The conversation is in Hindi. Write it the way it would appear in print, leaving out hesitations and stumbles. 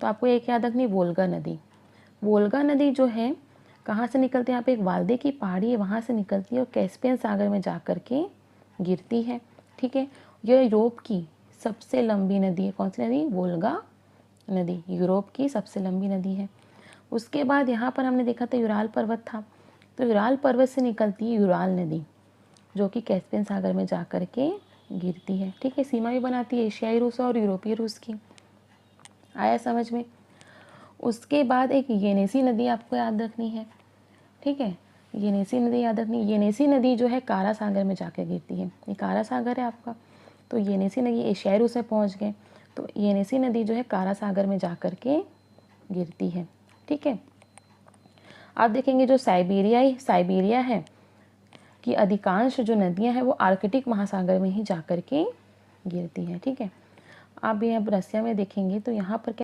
तो आपको एक याद रखनी, वोल्गा नदी। वोल्गा नदी जो है कहाँ से निकलती है, यहाँ पे एक वाल्दे की पहाड़ी है, वहाँ से निकलती है और कैस्पियन सागर में जा कर के गिरती है। ठीक है, यह यूरोप की सबसे लंबी नदी है। कौन सी नदी? वोल्गा नदी यूरोप की सबसे लंबी नदी है। उसके बाद यहाँ पर हमने देखा था यूराल पर्वत था, तो यूराल पर्वत से निकलती है यूराल नदी, जो कि कैस्पियन सागर में जा कर के गिरती है। ठीक है, सीमा भी बनाती है एशियाई रूस और यूरोपीय रूस की। आया समझ में? उसके बाद एक येनेसी नदी आपको याद रखनी है। ठीक है, येनेसी नदी याद रखनी। येनेसी नदी जो है कारा सागर में जाकर गिरती है। ये कारा सागर है आपका, तो येनेसी नदी एशियाई रूस में पहुंच गए, तो येनेसी नदी जो है कारा सागर में जाकर के गिरती है। ठीक है, आप देखेंगे जो साइबेरिया है कि अधिकांश जो नदियां हैं वो आर्कटिक महासागर में ही जाकर के गिरती हैं। ठीक है, आप यहाँ रसिया में देखेंगे तो यहाँ पर क्या